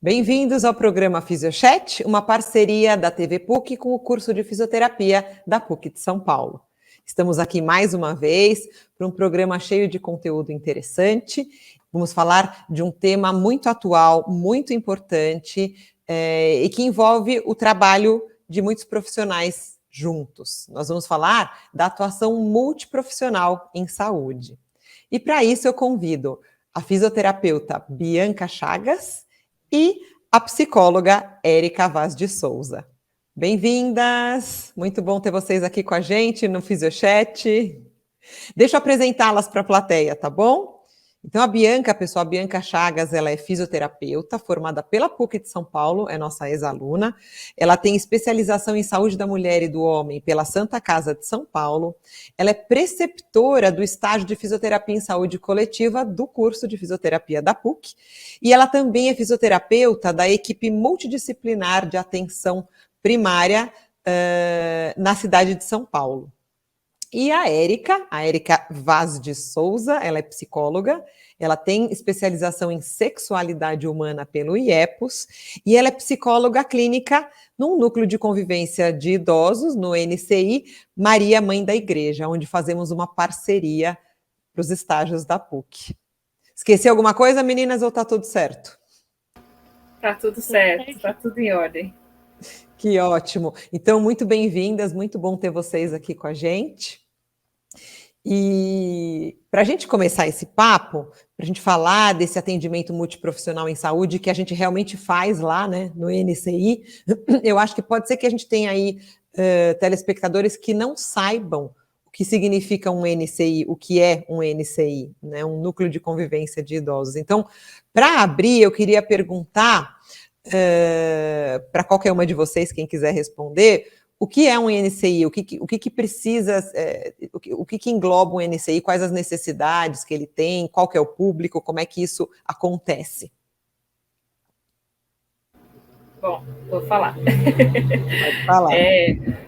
Bem-vindos ao programa Fisiochat, uma parceria da TV PUC com o curso de fisioterapia da PUC de São Paulo. Estamos aqui mais uma vez para um programa cheio de conteúdo interessante. Vamos falar de um tema muito atual, muito importante e que envolve o trabalho de muitos profissionais juntos. Nós vamos falar da atuação multiprofissional em saúde. E para isso eu convido a fisioterapeuta Bianca Chagas e a psicóloga Érica Vaz de Souza. Bem-vindas! Muito bom ter vocês aqui com a gente no Fisiochat. Deixa eu apresentá-las para a plateia, tá bom? Então, a Bianca, pessoal, a Bianca Chagas, ela é fisioterapeuta, formada pela PUC de São Paulo, é nossa ex-aluna. Ela tem especialização em saúde da mulher e do homem pela Santa Casa de São Paulo. Ela é preceptora do estágio de fisioterapia em saúde coletiva do curso de fisioterapia da PUC. E ela também é fisioterapeuta da equipe multidisciplinar de atenção primária na cidade de São Paulo. E a Érica Vaz de Souza, ela é psicóloga, ela tem especialização em sexualidade humana pelo IEPOS e ela é psicóloga clínica num núcleo de convivência de idosos, no NCI, Maria Mãe da Igreja, onde fazemos uma parceria para os estágios da PUC. Esqueci alguma coisa, meninas, ou está tudo certo? Tá tudo certo, tá tudo em ordem. Que ótimo. Então, muito bem-vindas, muito bom ter vocês aqui com a gente. E para a gente começar esse papo, para a gente falar desse atendimento multiprofissional em saúde que a gente realmente faz lá, né, no NCI, eu acho que pode ser que a gente tenha aí telespectadores que não saibam o que significa um NCI, o que é um NCI, né, um núcleo de convivência de idosos. Então, para abrir, eu queria perguntar para qualquer uma de vocês, quem quiser responder, o que é um NCI? O que precisa, o que engloba um NCI? Quais as necessidades que ele tem? Qual que é o público? Como é que isso acontece? Bom, vou falar. Pode falar.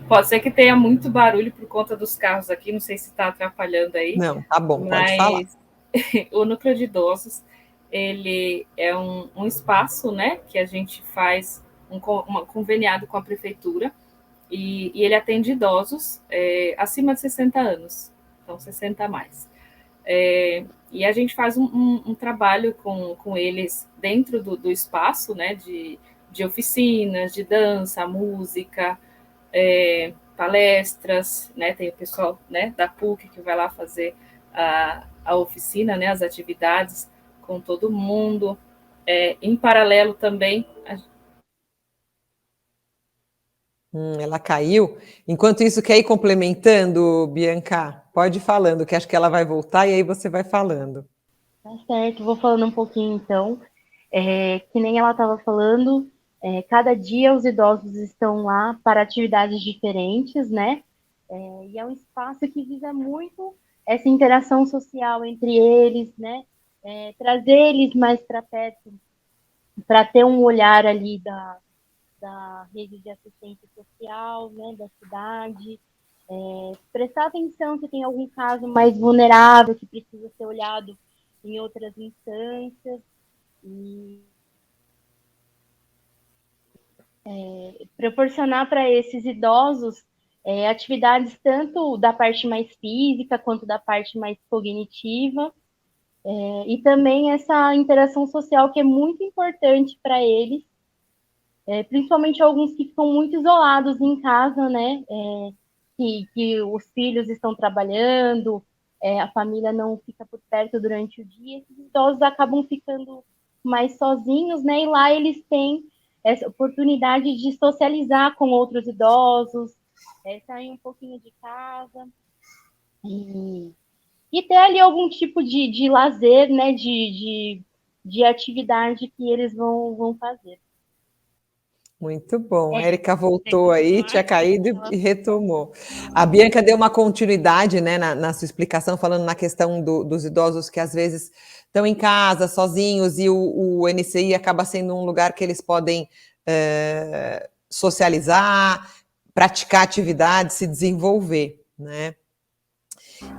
Pode ser que tenha muito barulho por conta dos carros aqui, não sei se está atrapalhando aí. Não, tá bom, pode falar. O núcleo de idosos, ele é um espaço, né, que a gente faz conveniado com a prefeitura, e ele atende idosos acima de 60 anos, então 60 a mais. E a gente faz um trabalho com eles dentro do espaço, né, de oficinas, de dança, música, palestras, né, tem o pessoal, né, da PUC que vai lá fazer a oficina, né, as atividades com todo mundo. Em paralelo também... Ela caiu. Enquanto isso, quer ir complementando, Bianca? Pode ir falando, que acho que ela vai voltar e aí você vai falando. Tá certo, vou falando um pouquinho então. Que nem ela estava falando, cada dia os idosos estão lá para atividades diferentes, né? E é um espaço que visa muito essa interação social entre eles, né? Trazer eles mais para perto, para ter um olhar ali da rede de assistência social, né, da cidade, prestar atenção se tem algum caso mais vulnerável que precisa ser olhado em outras instâncias, e proporcionar para esses idosos atividades tanto da parte mais física quanto da parte mais cognitiva, e também essa interação social que é muito importante para eles, principalmente alguns que ficam muito isolados em casa, né? Que os filhos estão trabalhando, a família não fica por perto durante o dia, esses idosos acabam ficando mais sozinhos, né? E lá eles têm essa oportunidade de socializar com outros idosos, sair um pouquinho de casa e ter ali algum tipo de lazer, né? De atividade que eles vão fazer. Muito bom. A Érica voltou aí, tinha caído e retomou. A Bianca deu uma continuidade, né, na sua explicação, falando na questão dos idosos que às vezes estão em casa, sozinhos, e o NCI acaba sendo um lugar que eles podem socializar, praticar atividades, se desenvolver, né?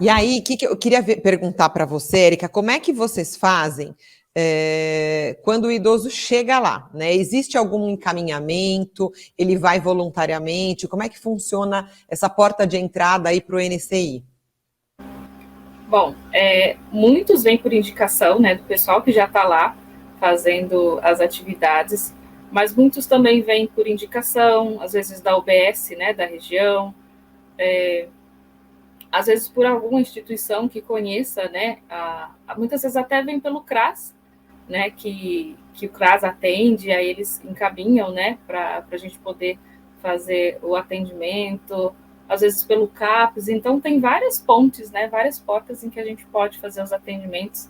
E aí, que eu queria perguntar para você, Érica, como é que vocês fazem quando o idoso chega lá, né? Existe algum encaminhamento? Ele vai voluntariamente? Como é que funciona essa porta de entrada aí para o NCI? Bom, muitos vêm por indicação, né, do pessoal que já está lá fazendo as atividades, mas muitos também vêm por indicação, às vezes da UBS, né, da região, às vezes por alguma instituição que conheça, né, muitas vezes até vem pelo CRAS, né, que o CRAS atende, aí eles encaminham, né, para a gente poder fazer o atendimento, às vezes pelo CAPES, então tem várias pontes, né, várias portas em que a gente pode fazer os atendimentos.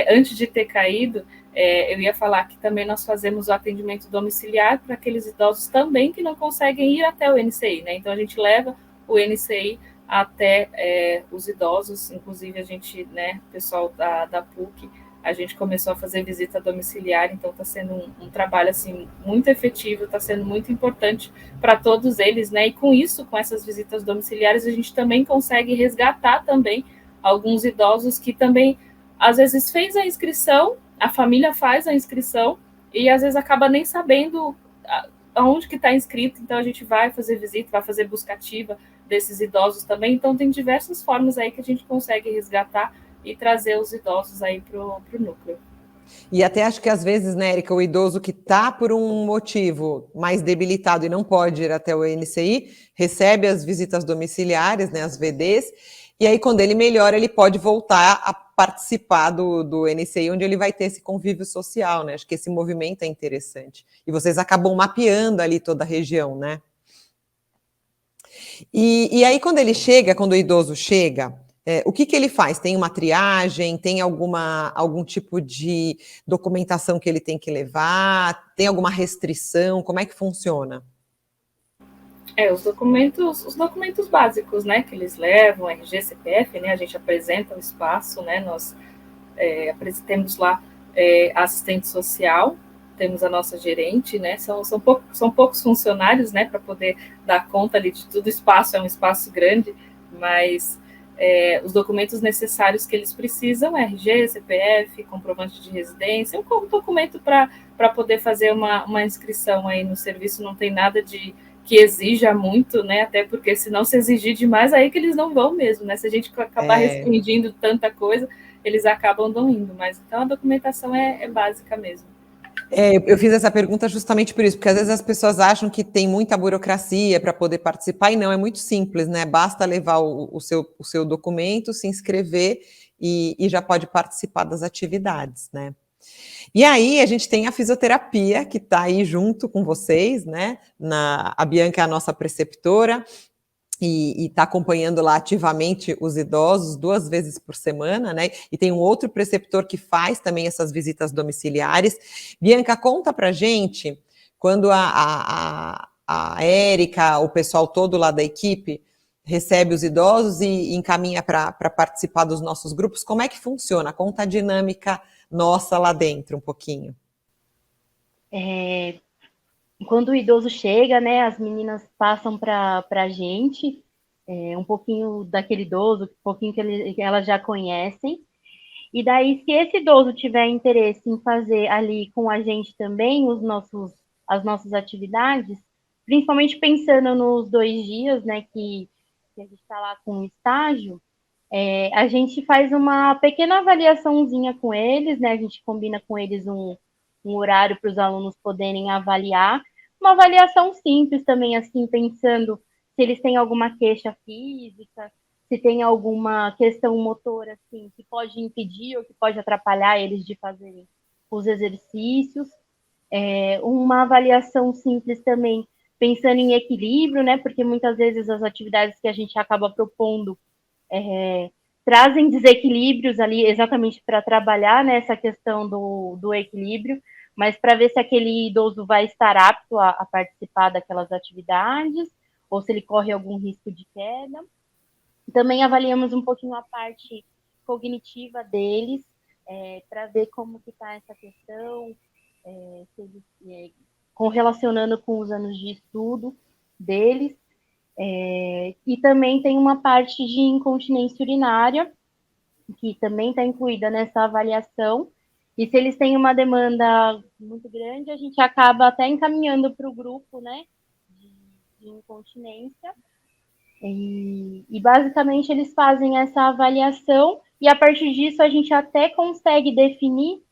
Antes de ter caído, eu ia falar que também nós fazemos o atendimento domiciliar para aqueles idosos também que não conseguem ir até o NCI, né, então a gente leva o NCI até os idosos, inclusive a gente, né, pessoal da PUC, a gente começou a fazer visita domiciliar, então está sendo um trabalho assim muito efetivo, está sendo muito importante para todos eles, né? E com isso, com essas visitas domiciliares, a gente também consegue resgatar também alguns idosos que também às vezes fez a inscrição, a família faz a inscrição e às vezes acaba nem sabendo aonde que está inscrito, então a gente vai fazer visita, vai fazer busca ativa desses idosos também, então tem diversas formas aí que a gente consegue resgatar e trazer os idosos aí para o núcleo. E até acho que às vezes, né, Érica, o idoso que está por um motivo mais debilitado e não pode ir até o NCI, recebe as visitas domiciliares, né, as VDs, e aí quando ele melhora, ele pode voltar a participar do NCI, onde ele vai ter esse convívio social, né? Acho que esse movimento é interessante. E vocês acabam mapeando ali toda a região, né? E aí quando o idoso chega, o que ele faz? Tem uma triagem? Tem algum tipo de documentação que ele tem que levar? Tem alguma restrição? Como é que funciona? Os documentos básicos, né, que eles levam, RG, CPF, né, a gente apresenta o espaço, né, nós temos lá a assistente social, temos a nossa gerente, né, são poucos funcionários, né, para poder dar conta ali de tudo, o espaço é um espaço grande, mas os documentos necessários que eles precisam, RG, CPF, comprovante de residência, um documento para poder fazer uma inscrição aí no serviço, não tem nada que exija muito, né? Até porque se não se exigir demais, aí que eles não vão mesmo, né? Se a gente acabar restringindo tanta coisa, eles acabam não indo. Mas então a documentação é básica mesmo. Eu fiz essa pergunta justamente por isso, porque às vezes as pessoas acham que tem muita burocracia para poder participar, e não, é muito simples, né? Basta levar o seu documento, se inscrever e já pode participar das atividades, né? E aí a gente tem a fisioterapia que está aí junto com vocês, né? A Bianca é a nossa preceptora e está acompanhando lá ativamente os idosos 2 vezes por semana, né? E tem um outro preceptor que faz também essas visitas domiciliares. Bianca, conta pra gente quando a Érica, o pessoal todo lá da equipe, recebe os idosos e encaminha para participar dos nossos grupos, como é que funciona? Conta a dinâmica nossa lá dentro um pouquinho. Quando o idoso chega, né, as meninas passam para a gente um pouquinho daquele idoso, um pouquinho que elas já conhecem. E daí, se esse idoso tiver interesse em fazer ali com a gente também as nossas atividades, principalmente pensando nos 2 dias, né, que a gente está lá com o estágio, a gente faz uma pequena avaliaçãozinha com eles, né? A gente combina com eles um horário para os alunos poderem avaliar. Uma avaliação simples também, assim, pensando se eles têm alguma queixa física, se tem alguma questão motora, assim, que pode impedir ou que pode atrapalhar eles de fazerem os exercícios. Uma avaliação simples também, pensando em equilíbrio, né? Porque muitas vezes as atividades que a gente acaba propondo trazem desequilíbrios ali exatamente para trabalhar nessa questão do equilíbrio, mas para ver se aquele idoso vai estar apto a participar daquelas atividades ou se ele corre algum risco de queda. Também avaliamos um pouquinho a parte cognitiva deles, para ver como que está essa questão, correlacionando com os anos de estudo deles. E também tem uma parte de incontinência urinária, que também está incluída nessa avaliação, E se eles têm uma demanda muito grande, a gente acaba até encaminhando para o grupo, né, de incontinência. E basicamente eles fazem essa avaliação e a partir disso a gente até consegue definir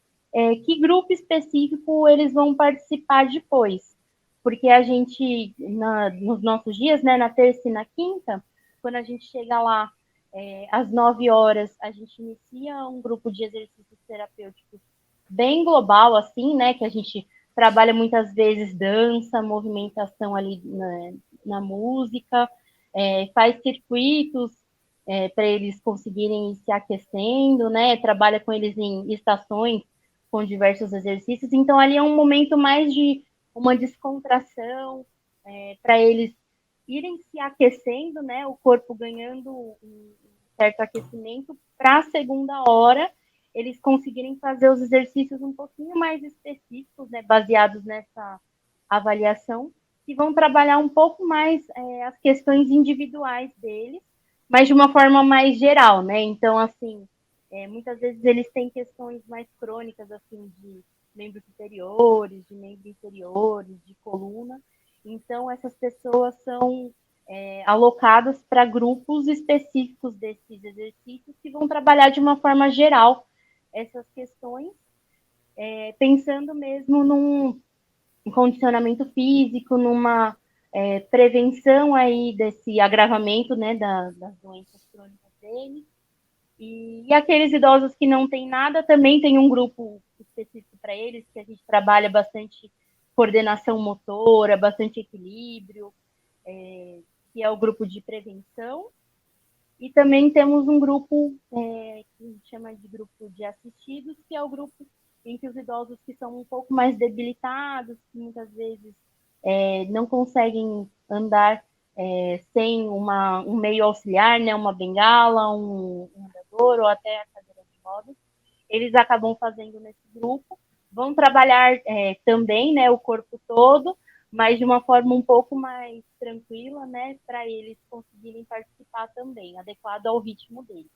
que grupo específico eles vão participar depois. Porque a gente, nos nossos dias, né, na terça e na quinta, quando a gente chega lá às 9 horas, a gente inicia um grupo de exercícios terapêuticos bem global, assim, né, que a gente trabalha muitas vezes dança, movimentação ali na música, faz circuitos para eles conseguirem ir se aquecendo, né, trabalha com eles em estações com diversos exercícios, então ali é um momento mais de uma descontração, para eles irem se aquecendo, né, o corpo ganhando um certo aquecimento para a segunda hora eles conseguirem fazer os exercícios um pouquinho mais específicos, né, baseados nessa avaliação, que vão trabalhar um pouco mais as questões individuais deles, mas de uma forma mais geral, né? Então, assim, muitas vezes eles têm questões mais crônicas, assim, de membros superiores, de membros inferiores, de coluna. Então, essas pessoas são alocadas para grupos específicos desses exercícios que vão trabalhar de uma forma geral essas questões, pensando mesmo num condicionamento físico, numa prevenção aí desse agravamento, né, das doenças crônicas deles. E aqueles idosos que não têm nada, também tem um grupo específico para eles, que a gente trabalha bastante coordenação motora, bastante equilíbrio, que é o grupo de prevenção. E também temos um grupo que a gente chama de grupo de assistidos, que é o grupo em que os idosos que são um pouco mais debilitados, que muitas vezes não conseguem andar sem um meio auxiliar, né, uma bengala, um andador ou até a cadeira de rodas, eles acabam fazendo nesse grupo, vão trabalhar também, né, o corpo todo, mas de uma forma um pouco mais tranquila, né, para eles conseguirem participar também, adequado ao ritmo deles.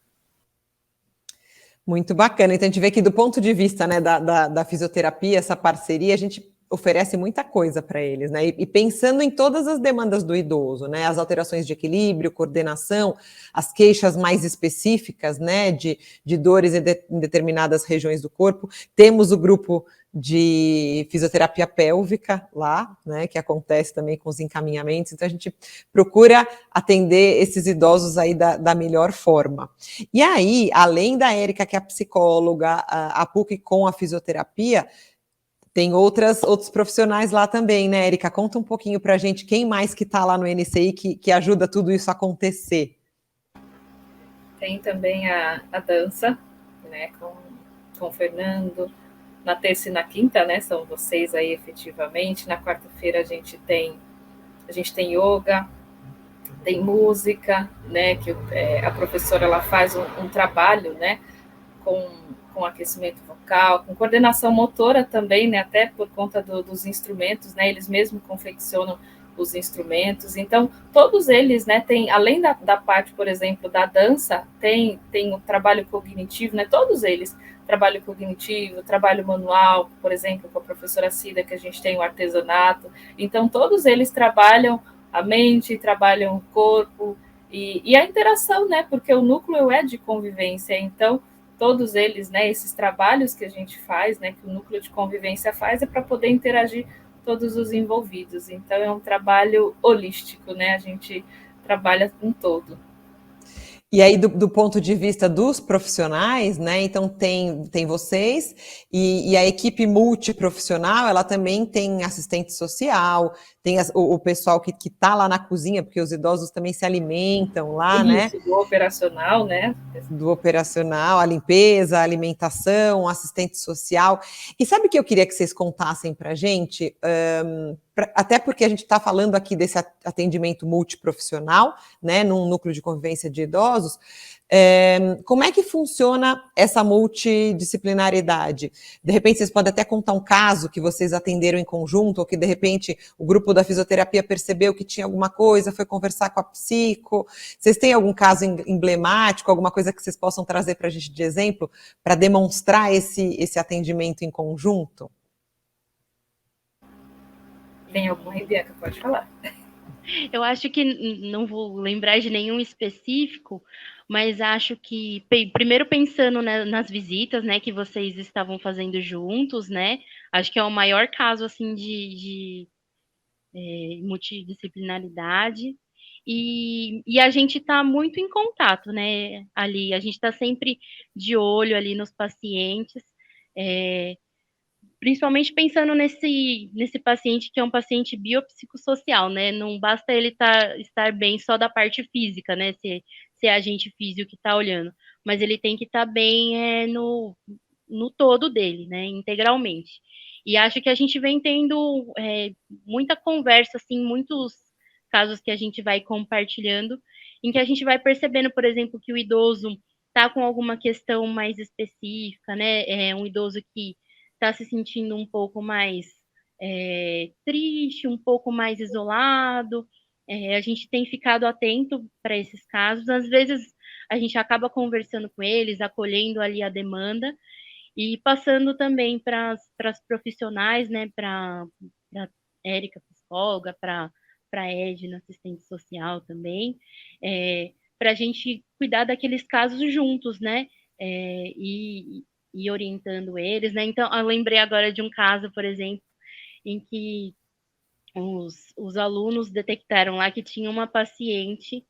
Muito bacana. Então, a gente vê que do ponto de vista, né, da fisioterapia, essa parceria, a gente oferece muita coisa para eles, né? E pensando em todas as demandas do idoso, né? As alterações de equilíbrio, coordenação, as queixas mais específicas, né? De dores em determinadas regiões do corpo. Temos o grupo de fisioterapia pélvica lá, né? Que acontece também com os encaminhamentos. Então, a gente procura atender esses idosos aí da melhor forma. E aí, além da Érica, que é a psicóloga, a PUC com a fisioterapia, tem outros profissionais lá também, né, Érica? Conta um pouquinho para a gente quem mais que está lá no NCI que ajuda tudo isso a acontecer. Tem também a dança, né, com o Fernando. Na terça e na quinta, né, são vocês aí efetivamente. Na quarta-feira a gente tem yoga, tem música, né, que a professora ela faz um trabalho, né, com aquecimento vocal, com coordenação motora também, né, até por conta dos instrumentos, né, eles mesmos confeccionam os instrumentos, então todos eles, né, tem, além da parte, por exemplo, da dança, tem o trabalho cognitivo, né, todos eles, trabalho cognitivo, trabalho manual, por exemplo, com a professora Cida, que a gente tem o artesanato, então todos eles trabalham a mente, trabalham o corpo e a interação, né, porque o núcleo é de convivência, então todos eles, né, esses trabalhos que a gente faz, né, que o núcleo de convivência faz, é para poder interagir todos os envolvidos. Então, é um trabalho holístico, né? A gente trabalha com todo. E aí, do ponto de vista dos profissionais, né? Então, tem vocês e a equipe multiprofissional, ela também tem assistente social, tem o pessoal que está lá na cozinha, porque os idosos também se alimentam lá, né? Isso, do operacional, né? Do operacional, a limpeza, a alimentação, assistente social. E sabe o que eu queria que vocês contassem para a gente? Até porque a gente está falando aqui desse atendimento multiprofissional, né, num núcleo de convivência de idosos, Como é que funciona essa multidisciplinaridade? De repente, vocês podem até contar um caso que vocês atenderam em conjunto, ou que, de repente, o grupo da fisioterapia percebeu que tinha alguma coisa, foi conversar com a psico. Vocês têm algum caso emblemático, alguma coisa que vocês possam trazer para a gente de exemplo, para demonstrar esse atendimento em conjunto? Tem alguma aí, Bianca? Pode falar. Eu acho que não vou lembrar de nenhum específico, mas acho que, primeiro pensando nas visitas, né, que vocês estavam fazendo juntos, né, acho que é o maior caso, assim, de multidisciplinaridade, e a gente está muito em contato, né, ali, a gente está sempre de olho ali nos pacientes, principalmente pensando nesse paciente que é um paciente biopsicossocial, né? Não basta ele estar bem só da parte física, né? Se é agente físico que está olhando, mas ele tem que estar bem no todo dele, né? Integralmente. E acho que a gente vem tendo muita conversa, assim, muitos casos que a gente vai compartilhando, em que a gente vai percebendo, por exemplo, que o idoso está com alguma questão mais específica, né? É um idoso que está se sentindo um pouco mais triste, um pouco mais isolado. A gente tem ficado atento para esses casos. Às vezes a gente acaba conversando com eles, acolhendo ali a demanda e passando também para as profissionais, né? Para a Érica, psicóloga, para a Edna, assistente social também, para a gente cuidar daqueles casos juntos, né? E orientando eles, né? Então, eu lembrei agora de um caso, por exemplo, em que os alunos detectaram lá que tinha uma paciente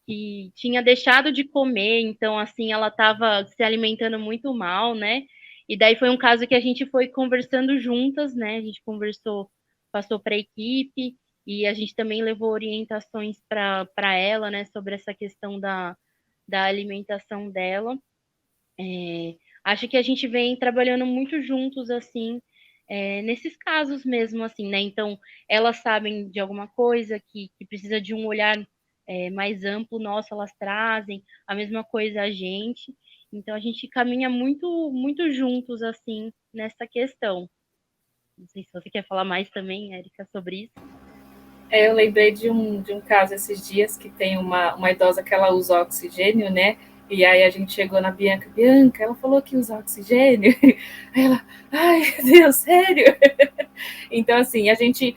que tinha deixado de comer, então, assim, ela estava se alimentando muito mal, né? E daí foi um caso que a gente foi conversando juntas, né? A gente conversou, passou para a equipe, e a gente também levou orientações para ela, né? Sobre essa questão da alimentação dela. Acho que a gente vem trabalhando muito juntos, assim, nesses casos mesmo, assim, né? Então, elas sabem de alguma coisa que precisa de um olhar mais amplo nosso, elas trazem, a mesma coisa a gente. Então, a gente caminha muito, muito juntos, assim, nessa questão. Não sei se você quer falar mais também, Érica, sobre isso. Eu lembrei de um caso esses dias que tem uma idosa que ela usa oxigênio, né? E aí a gente chegou na Bianca, ela falou que usa oxigênio. Aí ela, ai, Deus, sério? Então, assim, a gente,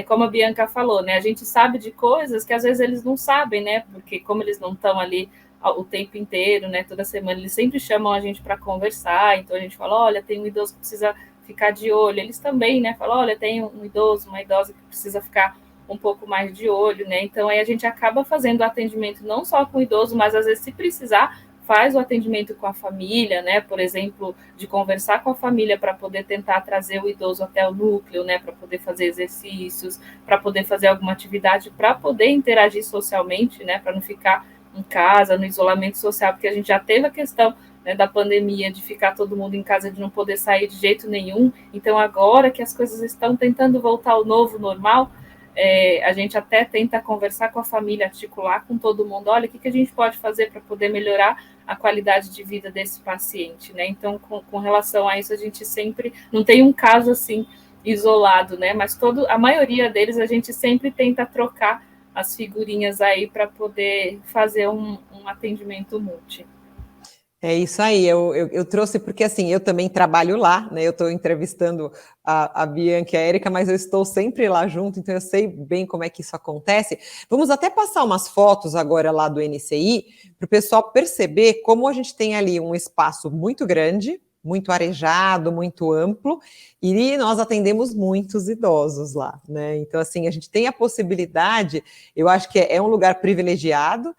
como a Bianca falou, né? A gente sabe de coisas que às vezes eles não sabem, né? Porque como eles não estão ali o tempo inteiro, né? Toda semana, eles sempre chamam a gente para conversar. Então a gente fala, olha, tem um idoso que precisa ficar de olho. Eles também, né? Falam, olha, tem um idoso, uma idosa que precisa ficar um pouco mais de olho, né? Então aí a gente acaba fazendo o atendimento não só com o idoso, mas às vezes, se precisar, faz o atendimento com a família, né? Por exemplo, de conversar com a família para poder tentar trazer o idoso até o núcleo, né? Para poder fazer exercícios, para poder fazer alguma atividade, para poder interagir socialmente, né? Para não ficar em casa, no isolamento social, porque a gente já teve a questão, né, da pandemia, de ficar todo mundo em casa, de não poder sair de jeito nenhum. Então, agora que as coisas estão tentando voltar ao novo normal, a gente até tenta conversar com a família, articular com todo mundo, olha, o que a gente pode fazer para poder melhorar a qualidade de vida desse paciente, né? Então, com relação a isso, a gente sempre, não tem um caso assim isolado, né? Mas a maioria deles a gente sempre tenta trocar as figurinhas aí para poder fazer um atendimento multi. É isso aí, eu trouxe porque assim, eu também trabalho lá, né? Eu estou entrevistando a Bianca e a Érica, mas eu estou sempre lá junto, então eu sei bem como é que isso acontece. Vamos até passar umas fotos agora lá do NCI, para o pessoal perceber como a gente tem ali um espaço muito grande, muito arejado, muito amplo, e nós atendemos muitos idosos lá, né? Então, assim, a gente tem a possibilidade, eu acho que é um lugar privilegiado,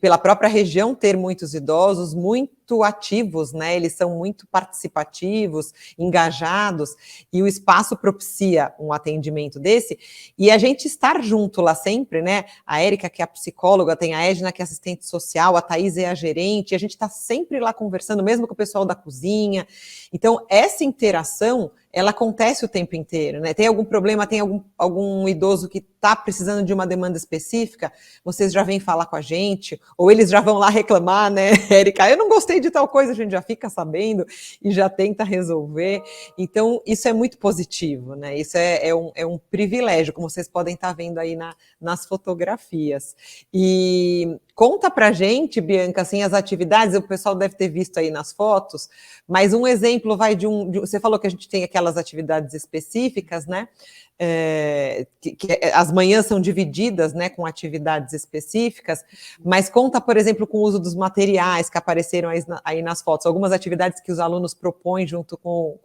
pela própria região ter muitos idosos muito ativos, né? Eles são muito participativos, engajados, e o espaço propicia um atendimento desse, e a gente estar junto lá sempre, né? A Érica, que é a psicóloga, tem a Edna, que é assistente social, a Thaís é a gerente, e a gente está sempre lá conversando, mesmo com o pessoal da cozinha. Então, essa interação ela acontece o tempo inteiro, né? Tem algum problema, tem algum idoso que está precisando de uma demanda específica, vocês já vêm falar com a gente, ou eles já vão lá reclamar, né, Érica? Eu não gostei de tal coisa, a gente já fica sabendo e já tenta resolver. Então, isso é muito positivo, né? Isso é um privilégio, como vocês podem estar vendo aí nas fotografias. E conta pra gente, Bianca, assim, as atividades, o pessoal deve ter visto aí nas fotos, mas um exemplo vai você falou que a gente tem aquelas atividades específicas, né? As manhãs são divididas, né, com atividades específicas, mas conta, por exemplo, com o uso dos materiais que apareceram aí nas fotos, algumas atividades que os alunos propõem junto com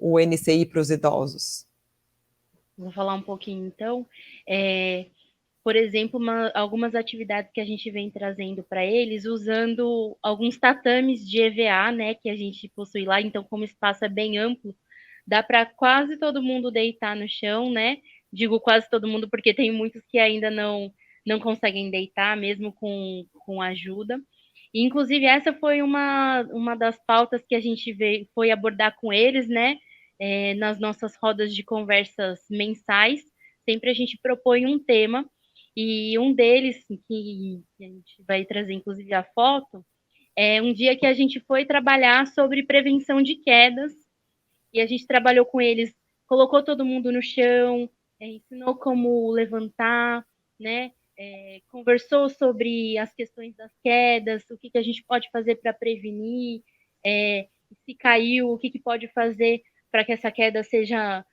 o NCI para os idosos. Vou falar um pouquinho, então. Por exemplo, algumas atividades que a gente vem trazendo para eles, usando alguns tatames de EVA, né, que a gente possui lá. Então, como o espaço é bem amplo, dá para quase todo mundo deitar no chão, né? Digo quase todo mundo porque tem muitos que ainda não conseguem deitar, mesmo com ajuda. E, inclusive, essa foi uma das pautas que a gente foi abordar com eles, né? Nas nossas rodas de conversas mensais. Sempre a gente propõe um tema, e um deles, que a gente vai trazer, inclusive, a foto, é um dia que a gente foi trabalhar sobre prevenção de quedas, e a gente trabalhou com eles, colocou todo mundo no chão, ensinou como levantar, né? Conversou sobre as questões das quedas, o que a gente pode fazer para prevenir, se caiu, o que pode fazer para que essa queda seja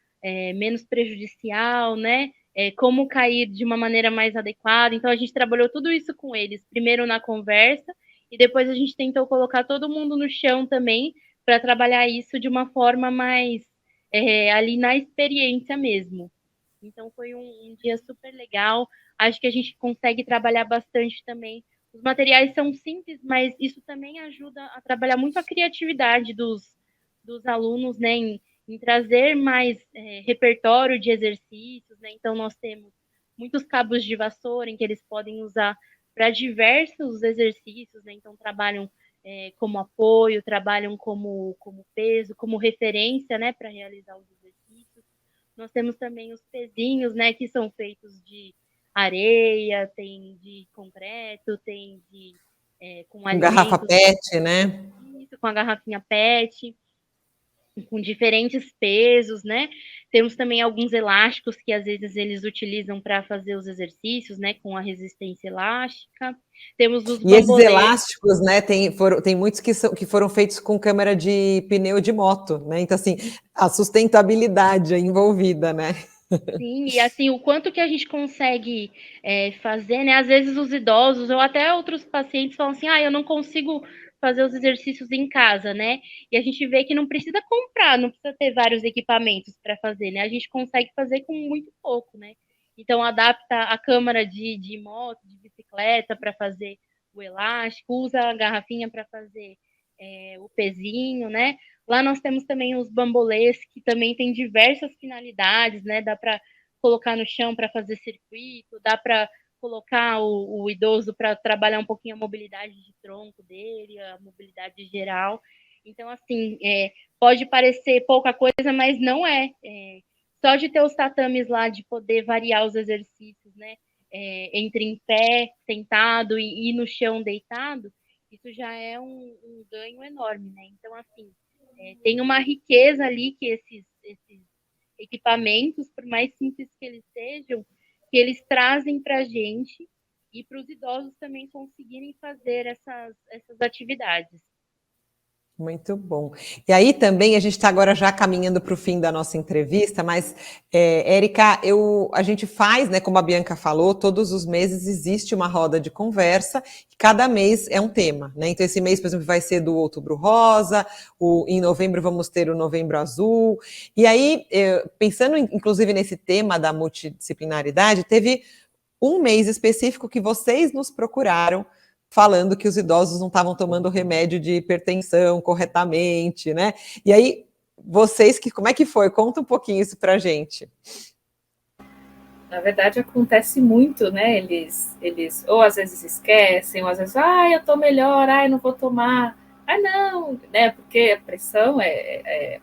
menos prejudicial, né? Como cair de uma maneira mais adequada. Então, a gente trabalhou tudo isso com eles, primeiro na conversa, e depois a gente tentou colocar todo mundo no chão também, para trabalhar isso de uma forma mais ali na experiência mesmo. Então, foi um dia super legal. Acho que a gente consegue trabalhar bastante também. Os materiais são simples, mas isso também ajuda a trabalhar muito a criatividade dos alunos, né, em trazer mais repertório de exercícios, né? Então, nós temos muitos cabos de vassoura em que eles podem usar para diversos exercícios, né? Então, trabalham como apoio, trabalham como peso, como referência, né, para realizar os exercícios. Nós temos também os pezinhos, né, que são feitos de areia, tem de concreto, tem de com Garrafa PET, né? Isso, com a garrafinha PET, com diferentes pesos, né? Temos também alguns elásticos que às vezes eles utilizam para fazer os exercícios, né? Com a resistência elástica. Temos os bamboletes. Esses elásticos, né? Tem muitos que foram feitos com câmera de pneu de moto, né? Então, assim, a sustentabilidade é envolvida, né? Sim, e assim, o quanto que a gente consegue fazer, né? Às vezes os idosos, ou até outros pacientes falam assim, eu não consigo fazer os exercícios em casa, né? E a gente vê que não precisa comprar, não precisa ter vários equipamentos para fazer, né? A gente consegue fazer com muito pouco, né? Então, adapta a câmara de moto, de bicicleta para fazer o elástico, usa a garrafinha para fazer o pezinho, né? Lá nós temos também os bambolês, que também tem diversas finalidades, né? Dá para colocar no chão para fazer circuito, dá para colocar o idoso para trabalhar um pouquinho a mobilidade de tronco dele, a mobilidade geral. Então, assim, pode parecer pouca coisa, mas não é. Só de ter os tatames lá, de poder variar os exercícios, né? Entre em pé, sentado e no chão deitado, isso já é um ganho enorme, né? Então, assim, tem uma riqueza ali que esses equipamentos, por mais simples que eles sejam, que eles trazem para a gente e para os idosos também conseguirem fazer essas atividades. Muito bom. E aí também a gente está agora já caminhando para o fim da nossa entrevista, mas, Érica, a gente faz, né, como a Bianca falou, todos os meses existe uma roda de conversa, e cada mês é um tema, né? Então, esse mês, por exemplo, vai ser do Outubro Rosa, em novembro vamos ter o Novembro Azul. E aí, pensando inclusive nesse tema da multidisciplinaridade, teve um mês específico que vocês nos procuraram falando que os idosos não estavam tomando remédio de hipertensão corretamente, né? E aí, como é que foi? Conta um pouquinho isso pra gente. Na verdade, acontece muito, né? Eles ou às vezes esquecem, ou às vezes, eu tô melhor, não vou tomar Ah, não, né? Porque a pressão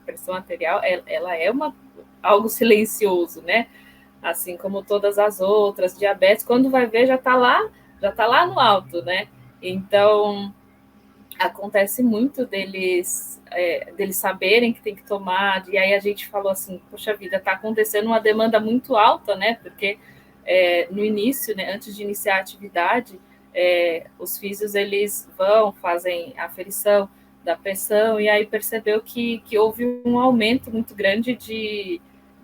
pressão arterial, ela é algo silencioso, né? Assim como todas as outras, diabetes, quando vai ver já tá lá no alto, né? Então acontece muito deles saberem que tem que tomar, e aí a gente falou assim, poxa vida, está acontecendo uma demanda muito alta, né? Porque no início, né, antes de iniciar a atividade, os físios eles fazem a aferição da pressão, e aí percebeu que houve um aumento muito grande de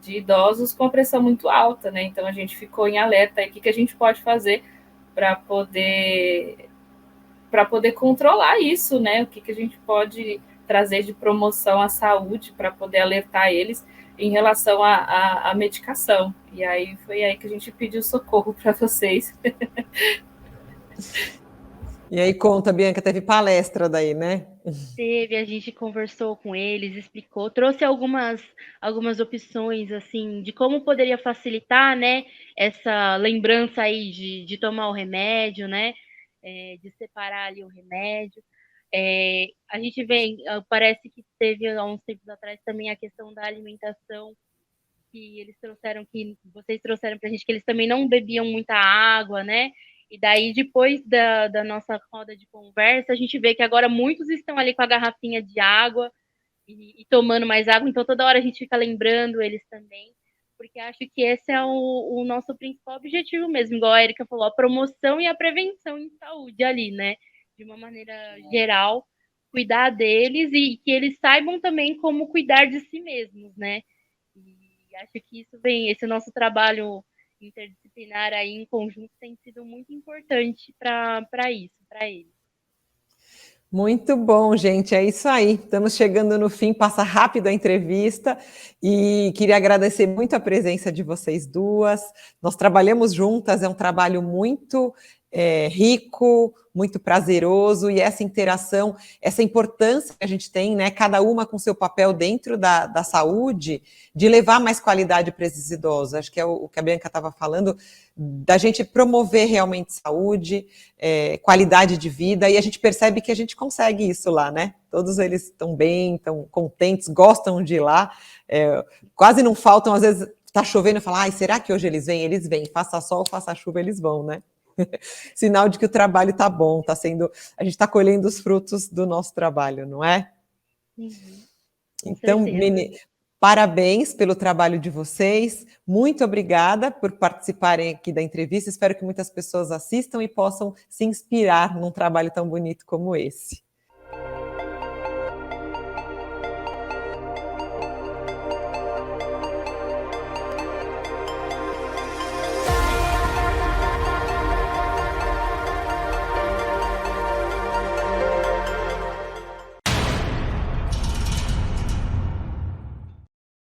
idosos com a pressão muito alta, né? Então a gente ficou em alerta aí, o que a gente pode fazer para poder controlar isso, né? O que a gente pode trazer de promoção à saúde para poder alertar eles em relação à medicação. E aí foi aí que a gente pediu socorro para vocês. E aí conta, Bianca, teve palestra daí, né? Teve, a gente conversou com eles, explicou, trouxe algumas opções, assim, de como poderia facilitar, né, essa lembrança aí de tomar o remédio, né, de separar ali o remédio. A gente vem, parece que teve há uns tempos atrás também a questão da alimentação, que vocês trouxeram para a gente, que eles também não bebiam muita água, né? E daí, depois da nossa roda de conversa, a gente vê que agora muitos estão ali com a garrafinha de água e tomando mais água, então toda hora a gente fica lembrando eles também, porque acho que esse é o nosso principal objetivo mesmo, igual a Erika falou, a promoção e a prevenção em saúde ali, né? De uma maneira geral, cuidar deles e que eles saibam também como cuidar de si mesmos, né? E acho que esse nosso trabalho interdisciplinar aí em conjunto tem sido muito importante para isso, para eles. Muito bom, gente. É isso aí. Estamos chegando no fim, passa rápido a entrevista e queria agradecer muito a presença de vocês duas. Nós trabalhamos juntas, é um trabalho muito rico, muito prazeroso, e essa interação, essa importância que a gente tem, né, cada uma com seu papel dentro da saúde, de levar mais qualidade para esses idosos. Acho que é o que a Bianca estava falando, da gente promover realmente saúde, qualidade de vida, e a gente percebe que a gente consegue isso lá, né? Todos eles estão bem, estão contentes, gostam de ir lá, quase não faltam, às vezes está chovendo e fala, ai, será que hoje eles vêm? Eles vêm, faça sol, faça chuva, eles vão, né? Sinal de que o trabalho está bom, a gente está colhendo os frutos do nosso trabalho, não é? Uhum, então, parabéns pelo trabalho de vocês, muito obrigada por participarem aqui da entrevista, espero que muitas pessoas assistam e possam se inspirar num trabalho tão bonito como esse.